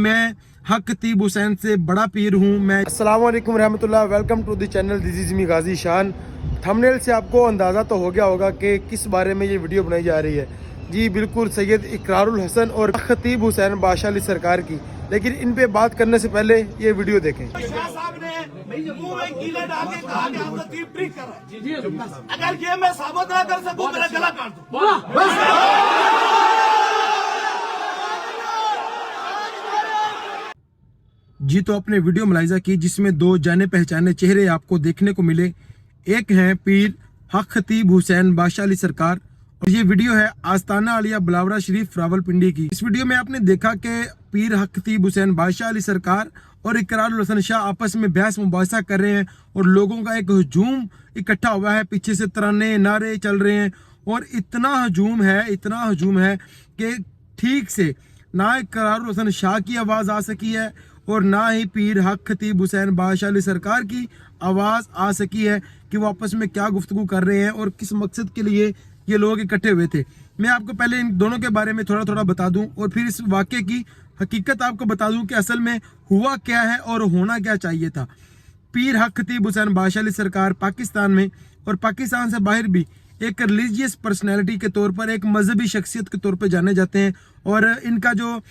میں हक खतीब हुसैन से बड़ा पीर हूँ। मैं अस्सलाम वालेकुम रहमतुल्लाह, welcome to the channel this is me Ghazi Shan. Thumbnail से आपको अंदाज़ा तो हो गया होगा कि किस बारे में ये वीडियो बनाई जा रही है। जी बिल्कुल, सैयद इकरारुल हसन और खतीब हुसैन बादशाह अली सरकार की। लेकिन इन पे बात करने से पहले ये वीडियो देखें। शाह साहब ने मुंह में कीले डाल के कहा कि हम खतीब प्रीच कर रहे हैं। अगर ये मैं साबित ना कर सकूं, मेरा गला काट दूं। जी तो आपने वीडियो मुलाहिजा की जिसमें दो जाने पहचाने चेहरे आपको देखने को मिले। एक है पीर हक खतीब हुसैन बादशाह अली सरकार और ये वीडियो है आस्ताना आलिया बिलावड़ा शरीफ रावलपिंडी की। इस वीडियो में आपने देखा कि पीर हक खतीब हुसैन बादशाह अली सरकार और इकरारुल हसन शाह आपस में बहस मुबासा कर रहे हैं और लोगों का एक हजूम इकट्ठा हुआ है। पीछे से तराने नारे चल रहे हैं और इतना हजूम है कि ठीक से ना इकरारुल हसन शाह की आवाज़ आ सकी है और ना ही पीर हक खतीब हुसैन बादशाह अली सरकार की आवाज़ आ सकी है कि वो आपस में क्या गुफ्तगू कर रहे हैं और किस मकसद के लिए ये लोग इकट्ठे हुए थे। मैं आपको पहले इन दोनों के बारे में थोड़ा बता दूं और फिर इस वाक़े की हकीकत आपको बता दूं कि असल में हुआ क्या है और होना क्या चाहिए था। पीर हक खतीब हुसैन बादशाह अली सरकार पाकिस्तान में और पाकिस्तान से बाहर भी एक रिलीजियस पर्सनैलिटी के तौर पर, एक मजहबी शख्सियत के तौर पर जाने जाते हैं और इनका जो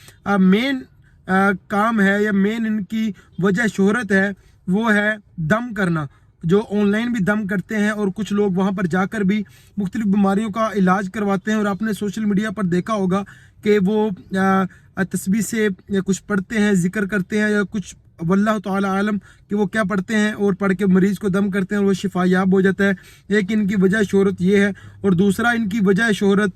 मेन काम है या मेन इनकी वजह शोहरत है वो है दम करना। जो ऑनलाइन भी दम करते हैं और कुछ लोग वहाँ पर जाकर भी मुख्तलिफ बीमारियों का इलाज करवाते हैं। और आपने सोशल मीडिया पर देखा होगा कि वो तस्बीह से कुछ पढ़ते हैं, जिक्र करते हैं या कुछ वल्लाह ताला आलम कि वो क्या पढ़ते हैं और पढ़ के मरीज़ को दम करते हैं और वो शिफायाब हो जाता है। एक इनकी वजह शोहरत ये है और दूसरा इनकी वजह शोहरत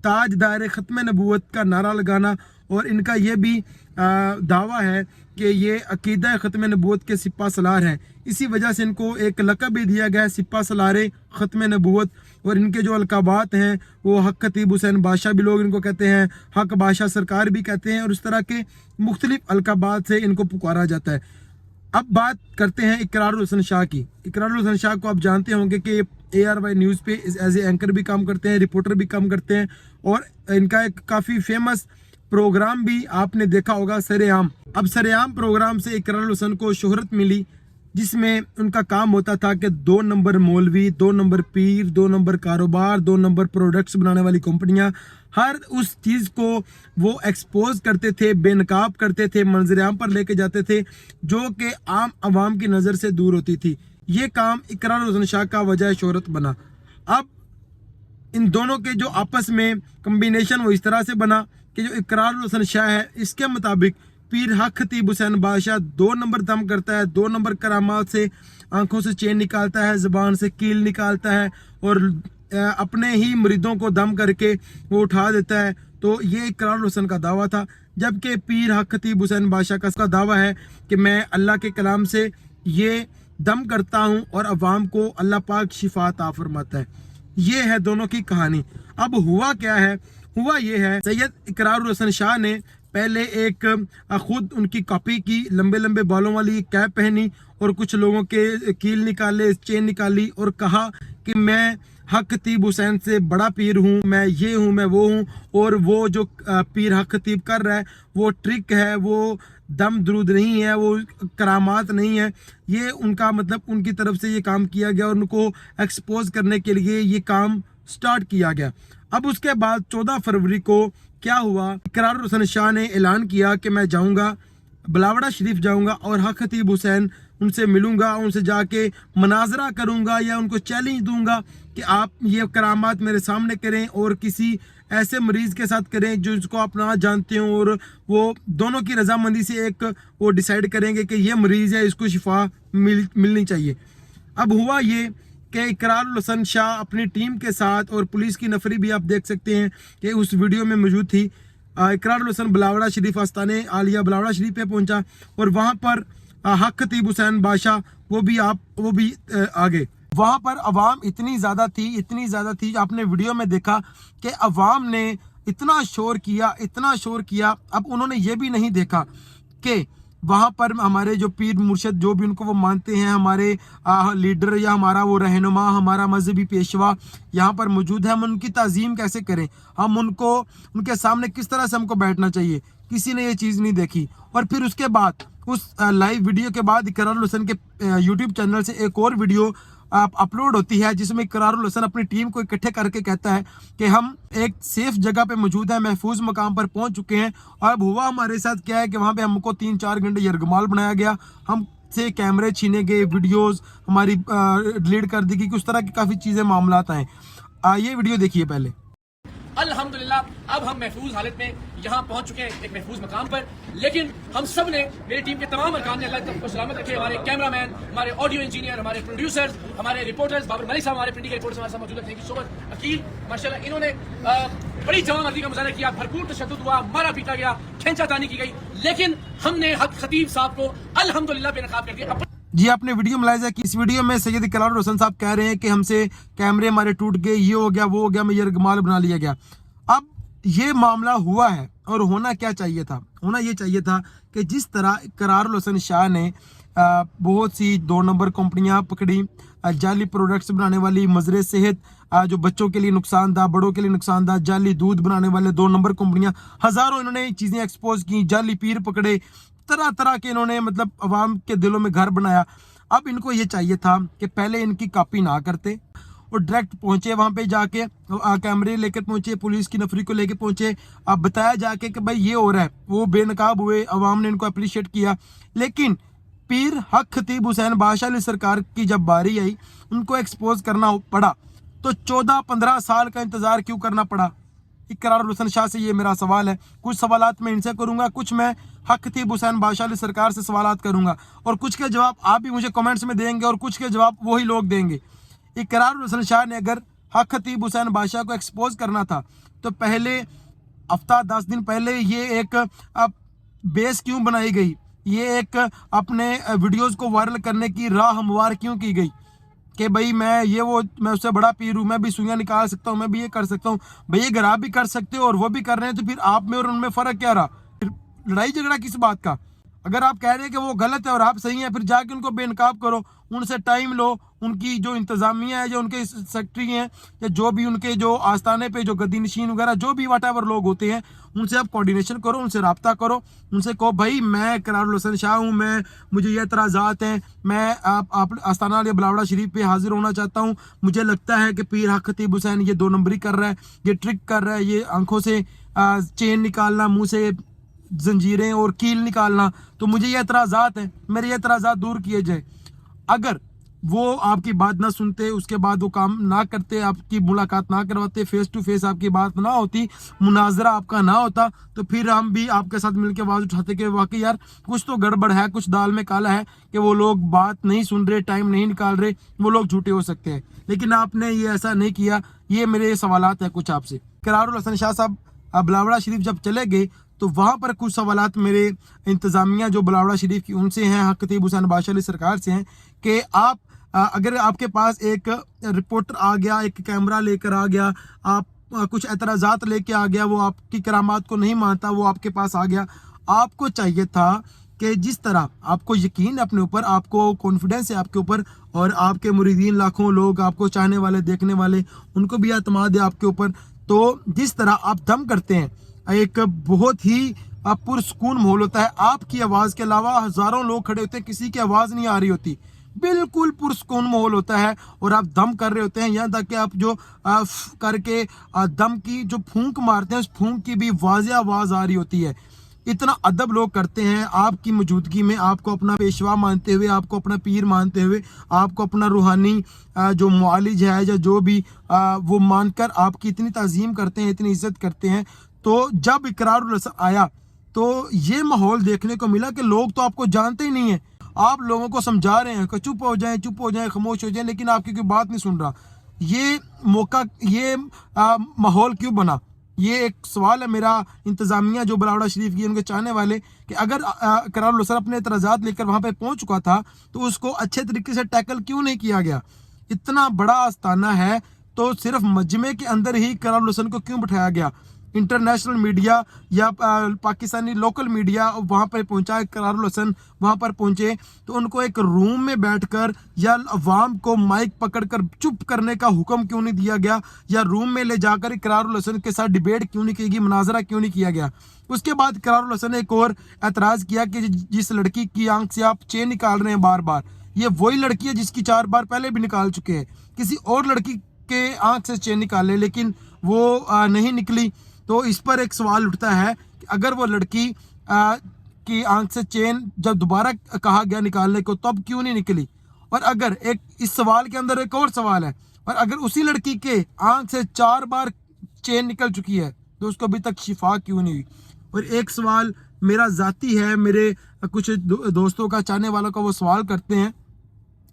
ताजदार ख़त्म नबूवत का नारा लगाना और इनका ये भी दावा है कि ये अकीदा ख़त्म नबूवत के सिपा सलार हैं। इसी वजह से इनको एक लक़ब भी दिया गया है, सिपा सलारे ख़त्म नबूवत। और इनके जो अलकाबात हैं वो हक खतीब हुसैन बादशाह भी लोग इनको कहते हैं, हक बादशाह सरकार भी कहते हैं और इस तरह के मुख्तलिफ अलकाबात से इनको पुकारा जाता है। अब बात करते हैं इकरारुल हसन शाह की। इकरारुल हसन शाह को आप जानते होंगे कि ARY न्यूज़ पे एज ए एंकर भी काम करते हैं, रिपोर्टर भी काम करते हैं और इनका एक काफ़ी फेमस प्रोग्राम भी आपने देखा होगा, सरेआम। अब सरेआम प्रोग्राम से इकरारुल हसन को शोहरत मिली जिसमें उनका काम होता था कि 2 नंबर मौलवी, 2 नंबर पीर, 2 नंबर कारोबार, 2 नंबर प्रोडक्ट्स बनाने वाली कंपनियां, हर उस चीज़ को वो एक्सपोज करते थे, बेनकाब करते थे, मंजर-ए-आम पर लेके जाते थे जो कि आम आवाम की नज़र से दूर होती थी। ये काम इकरारुल हसन शाह का वजह शोहरत बना। अब इन दोनों के जो आपस में कम्बिनेशन वो इस तरह से बना कि जो इकरारुल हसन शाह है इसके मुताबिक पीर हक खतीब हुसैन बादशाह 2 नंबर दम करता है, 2 नंबर करामात से आंखों से चैन निकालता है, ज़बान से कील निकालता है और अपने ही मुरीदों को दम करके वो उठा देता है। तो ये इकरारुल हसन का दावा था। जबकि पीर हक खतीब हुसैन बादशाह का दावा है कि मैं अल्लाह के कलाम से ये दम करता हूँ और अवाम को अल्लाह पाक शिफा अता फरमाता है। ये है दोनों की कहानी। अब हुआ क्या है? हुआ ये है, सैयद इकरारुल हसन शाह ने पहले एक खुद उनकी कॉपी की, लंबे लंबे बालों वाली कैप पहनी और कुछ लोगों के कील निकाले, चेन निकाली और कहा कि मैं हक खतीब हुसैन से बड़ा पीर हूँ, मैं ये हूँ, मैं वो हूँ। और वो जो पीर हक खतीब कर रहा है वो ट्रिक है, वो दम दरूद नहीं है, वो करामात नहीं है। ये उनका मतलब उनकी तरफ से ये काम किया गया और उनको एक्सपोज करने के लिए ये काम स्टार्ट किया गया। अब उसके बाद 14 फरवरी को क्या हुआ, इकरारुल हसन शाह ने ऐलान किया कि मैं जाऊंगा, बिलावड़ा शरीफ जाऊंगा और हक खतीब हुसैन उनसे मिलूंगा, उनसे जाके मनाजरा करूंगा या उनको चैलेंज दूंगा कि आप ये करामात मेरे सामने करें और किसी ऐसे मरीज़ के साथ करें जो इसको आप ना जानते हो और वो दोनों की रजामंदी से एक वो डिसाइड करेंगे कि ये मरीज़ है, इसको शिफा मिलनी चाहिए। अब हुआ ये कि इकरारुल हसन शाह अपनी टीम के साथ और पुलिस की नफरी भी आप देख सकते हैं कि उस वीडियो में मौजूद थी। इकरारुल हसन बिलावड़ा शरीफ आस्ताने आलिया बिलावड़ा शरीफ पे पहुंचा और वहां पर हक खतीब हुसैन बादशाह वो भी आ गए। वहां पर अवाम इतनी ज़्यादा थी, आपने वीडियो में देखा कि अवाम ने इतना शोर किया। अब उन्होंने ये भी नहीं देखा कि वहाँ पर हमारे जो पीर मुर्शद जो भी उनको वो मानते हैं, हमारे लीडर या हमारा वो रहनुमा, हमारा मजहबी पेशवा यहाँ पर मौजूद है, हम उनकी ताज़ीम कैसे करें, हम उनके सामने किस तरह से हमको बैठना चाहिए, किसी ने ये चीज़ नहीं देखी। और फिर उसके बाद उस लाइव वीडियो के बाद इकरारुल हसन के यूट्यूब चैनल से एक और वीडियो अपलोड होती है जिसमें इकरारुल हसन अपनी टीम को इकट्ठे करके कहता है कि हम एक सेफ जगह पे मौजूद हैं, महफूज मकाम पर पहुंच चुके हैं। और अब हुआ हमारे साथ क्या है कि वहाँ पे हमको 3-4 घंटे यरगमाल बनाया गया, हम से कैमरे छीने गए, वीडियोस हमारी डिलीट कर दी गई, उस तरह की काफ़ी चीज़ें मामलात हैं। ये वीडियो देखिए पहले। अल्हम्दुलिल्लाह अब हम महफूज हालत में यहाँ पहुँच चुके हैं, एक महफूज मकाम पर। लेकिन हम सब ने, मेरी टीम के तमाम अरकान ने, अल्लाह को सलामत रखे, हमारे कैमरामैन, हमारे ऑडियो इंजीनियर, हमारे प्रोड्यूसर्स, हमारे रिपोर्टर्स, बाबर मलिक साहब हमारे पिंडी के रिपोर्टर हमारे साथ मौजूद थे, सोबत अकील माशाल्लाह, इन्होंने बड़ी जवानमर्दी का मुजाहरा किया, भरपूर तशद्दुद हुआ, मारा पीटा गया, खींचातानी की गई, लेकिन हमने हक खतीब साहब को अल्हम्दुलिल्लाह बेनकाब कर दिया। जी आपने वीडियो मुलाहिजा की, इस वीडियो में सैयद इकरारुल हसन साहब कह रहे हैं कि हमसे कैमरे हमारे टूट गए, ये हो गया, वो हो गया, मैं यरगमाल बना लिया गया। अब ये मामला हुआ है और होना क्या चाहिए था? होना ये चाहिए था कि जिस तरह इकरारुल हसन शाह ने बहुत सी 2 नंबर कंपनियां पकड़ी, जाली प्रोडक्ट्स बनाने वाली, मजरे सेहत जो बच्चों के लिए नुकसानदा, बड़ों के लिए नुकसानदा, जाली दूध बनाने वाले 2 नंबर कंपनियां, हज़ारों इन्होंने चीज़ें एक्सपोज की, जाली पीर पकड़े, तरह तरह के इन्होंने मतलब अवाम के दिलों में घर बनाया। अब इनको ये चाहिए था कि पहले इनकी कॉपी ना करते और डायरेक्ट पहुंचे वहां पे, जाके कैमरे लेकर पहुंचे, पुलिस की नफरी को लेकर पहुंचे, अब बताया जाके कि भाई ये हो रहा है, वो बेनकाब हुए, अवाम ने इनको अप्रिशिएट किया। लेकिन पीर हक खतीब हुसैन बादशाह अली सरकार की जब बारी आई, उनको एक्सपोज करना पड़ा, तो 14-15 साल का इंतजार क्यों करना पड़ा? इकरारुल हसन शाह से ये मेरा सवाल है। कुछ सवालात मैं इनसे करूंगा, कुछ मैं हक खतीब हुसैन बादशाह अली सरकार से सवालात करूंगा, और कुछ के जवाब आप भी मुझे कमेंट्स में देंगे और कुछ के जवाब वही लोग देंगे। इकरारुल हसन शाह ने अगर हक खतीब हुसैन बादशाह को एक्सपोज करना था तो पहले हफ्ता 10 दिन पहले ये एक बेस क्यों बनाई गई, ये एक अपने वीडियोस को वायरल करने की राह हमवार क्यों की गई कि भाई मैं उससे बड़ा पीर हूँ, मैं भी सुइयां निकाल सकता हूँ, मैं भी ये कर सकता हूँ। भाई अगर आप भी कर सकते हो और वो भी कर रहे हैं तो फिर आप में और उनमें फ़र्क क्या रहा? फिर लड़ाई झगड़ा किस बात का? अगर आप कह रहे हैं कि वो गलत है और आप सही हैं, फिर जाके उनको बेनकाब करो, उनसे टाइम लो, उनकी जो इंतज़ामिया है, जो उनके सेक्रेटरी हैं, या जो भी उनके जो आस्थाने पे जो गद्दी नशीन वगैरह जो भी व्हाटएवर लोग होते हैं, उनसे आप कोऑर्डिनेशन करो, उनसे रब्ता करो, उनसे कहो भाई मैं इकरारुल हसन शाह हूँ, मुझे ये एतराज़ात हैं, मैं आप आस्थाना या बिलावड़ा शरीफ पे हाजिर होना चाहता हूँ, मुझे लगता है कि पीर हक खतीब हुसैन ये 2 नंबरी कर रहा है, ये ट्रिक कर रहा है, ये आंखों से चेन निकालना, मुँह से जंजीरें और कील निकालना, तो मुझे ये एतराज़ात हैं, मेरे ये एतराज़ात दूर किए जाए। अगर वो आपकी बात ना सुनते, उसके बाद वो काम ना करते, आपकी मुलाकात ना करवाते, फेस टू फेस आपकी बात ना होती, मुनाजरा आपका ना होता, तो फिर हम भी आपके साथ मिलकर आवाज़ उठाते कि वाकई यार कुछ तो गड़बड़ है, कुछ दाल में काला है कि वो लोग बात नहीं सुन रहे, टाइम नहीं निकाल रहे, वो लोग झूठे हो सकते हैं। लेकिन आपने ये ऐसा नहीं किया। ये मेरे सवालात हैं कुछ आपसे। इकरारुल हसन शाह साहब बिलावड़ा शरीफ जब चले गए तो वहाँ पर कुछ सवालात मेरे इंतज़ामिया जो बिलावड़ा शरीफ की उनसे हैं, हक खतीब हुसैन बादशाह अली सरकार से हैं कि आप अगर आपके पास एक रिपोर्टर आ गया, एक कैमरा लेकर आ गया, आप कुछ एतराज़ात लेके आ गया, वो आपकी करामात को नहीं मानता, वो आपके पास आ गया, आपको चाहिए था कि जिस तरह आपको यकीन अपने ऊपर, आपको कॉन्फिडेंस है आपके ऊपर, और आपके मुरीदीन लाखों लोग आपको चाहने वाले, देखने वाले, उनको भी एतमाद है आपके ऊपर, तो जिस तरह आप दम करते हैं, एक बहुत ही पुरसकून माहौल होता है, आपकी आवाज़ के अलावा हज़ारों लोग खड़े होते हैं, किसी की आवाज़ नहीं आ रही होती, बिल्कुल पुरसकून माहौल होता है, और आप दम कर रहे होते हैं, यहाँ तक कि आप जो करके दम की जो फूंक मारते हैं, उस फूंक की भी वाज़ेह आवाज़ आ रही होती है। इतना अदब लोग करते हैं आपकी मौजूदगी में, आपको अपना पेशवा मानते हुए, आपको अपना पीर मानते हुए, आपको अपना रूहानी जो मुआलिज है या जो भी वो मानकर आपकी इतनी ताज़ीम करते हैं, इतनी इज्जत करते हैं। तो जब इकरारुल हसन आया तो ये माहौल देखने को मिला कि लोग तो आपको जानते ही नहीं है, आप लोगों को समझा रहे हैं कि चुप हो जाएं, खामोश हो जाएं, लेकिन आपकी कोई बात नहीं सुन रहा। ये मौका, ये माहौल क्यों बना? ये एक सवाल है मेरा इंतज़ामिया जो बिलावड़ा शरीफ की, उनके चाहने वाले, कि अगर इकरारुल हसन अपने एतराज़ात लेकर वहाँ पे पहुँच चुका था तो उसको अच्छे तरीके से टैकल क्यों नहीं किया गया? इतना बड़ा आस्थाना है तो सिर्फ मजमे के अंदर ही इकरारुल हसन को क्यों बिठाया गया? इंटरनेशनल मीडिया या पाकिस्तानी लोकल मीडिया वहाँ पर पहुँचा, करारुल हसन वहाँ पर पहुँचे, तो उनको एक रूम में बैठकर या अवाम को माइक पकड़कर चुप करने का हुक्म क्यों नहीं दिया गया, या रूम में ले जाकर करारुल हसन के साथ डिबेट क्यों नहीं की गई, मुनाजरा क्यों नहीं किया गया। उसके बाद करारुल हसन ने एक और एतराज़ किया कि जिस लड़की की आंख से आप चेन निकाल रहे हैं बार बार, ये वही लड़की है जिसकी 4 बार पहले भी निकाल चुके हैं। किसी और लड़की के आंख से चेन निकाले लेकिन वो नहीं निकली। तो इस पर एक सवाल उठता है कि अगर वो लड़की की आंख से चेन जब दोबारा कहा गया निकालने को तब क्यों नहीं निकली। और अगर एक इस सवाल के अंदर एक और सवाल है, और अगर उसी लड़की के आंख से 4 बार चेन निकल चुकी है तो उसको अभी तक शिफा क्यों नहीं हुई। और एक सवाल मेरा ज़ाती है, मेरे कुछ दोस्तों का, चाहने वालों का, वो सवाल करते हैं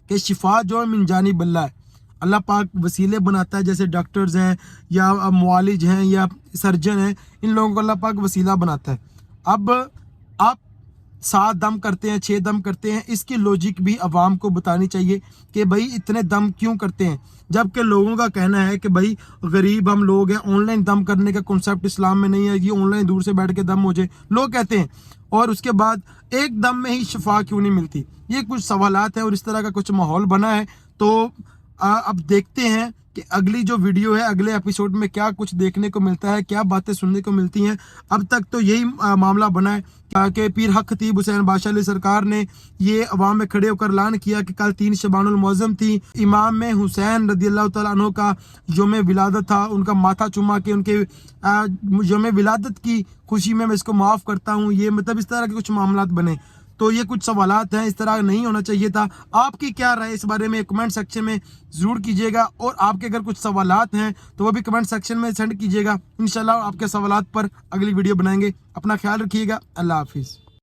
कि शिफा जो मिन जानिब अल्लाह है, अल्लाह पाक वसीले बनाता है, जैसे डॉक्टर्स हैं या मुआलिज हैं या सर्जन हैं, इन लोगों को अल्लाह पाक वसीला बनाता है। अब आप 7 दम करते हैं, 6 दम करते हैं, इसकी लॉजिक भी अवाम को बतानी चाहिए कि भाई इतने दम क्यों करते हैं, जबकि लोगों का कहना है कि भाई गरीब हम लोग हैं, ऑनलाइन दम करने का कॉन्सेप्ट इस्लाम में नहीं है, ये ऑनलाइन दूर से बैठ के दम हो जाए, लोग कहते हैं। और उसके बाद एक दम में ही शिफा क्यों नहीं मिलती, ये कुछ सवालात हैं और इस तरह का कुछ माहौल बना है। तो अब देखते हैं कि अगली जो वीडियो है, अगले एपिसोड में क्या कुछ देखने को मिलता है, क्या बातें सुनने को मिलती हैं। अब तक तो यही मामला बना है कि पीर हक खतीब हुसैन बादशाह अली सरकार ने ये अवाम में खड़े होकर ऐलान किया कि कल 3 शबानुल मुअज़्ज़म थी, इमाम में हुसैन रज़ियल्लाहु तआला अन्हु का यौम विलादत था, उनका माथा चुमा के उनके यौम विलादत की खुशी में मैं इसको माफ़ करता हूँ। ये मतलब इस तरह के कुछ मामलात बने, तो ये कुछ सवालात हैं, इस तरह नहीं होना चाहिए था। आपकी क्या राय इस बारे में कमेंट सेक्शन में ज़रूर कीजिएगा, और आपके अगर कुछ सवालात हैं तो वो भी कमेंट सेक्शन में सेंड कीजिएगा। इंशाल्लाह आपके सवालात पर अगली वीडियो बनाएंगे। अपना ख्याल रखिएगा। अल्लाह हाफिज़।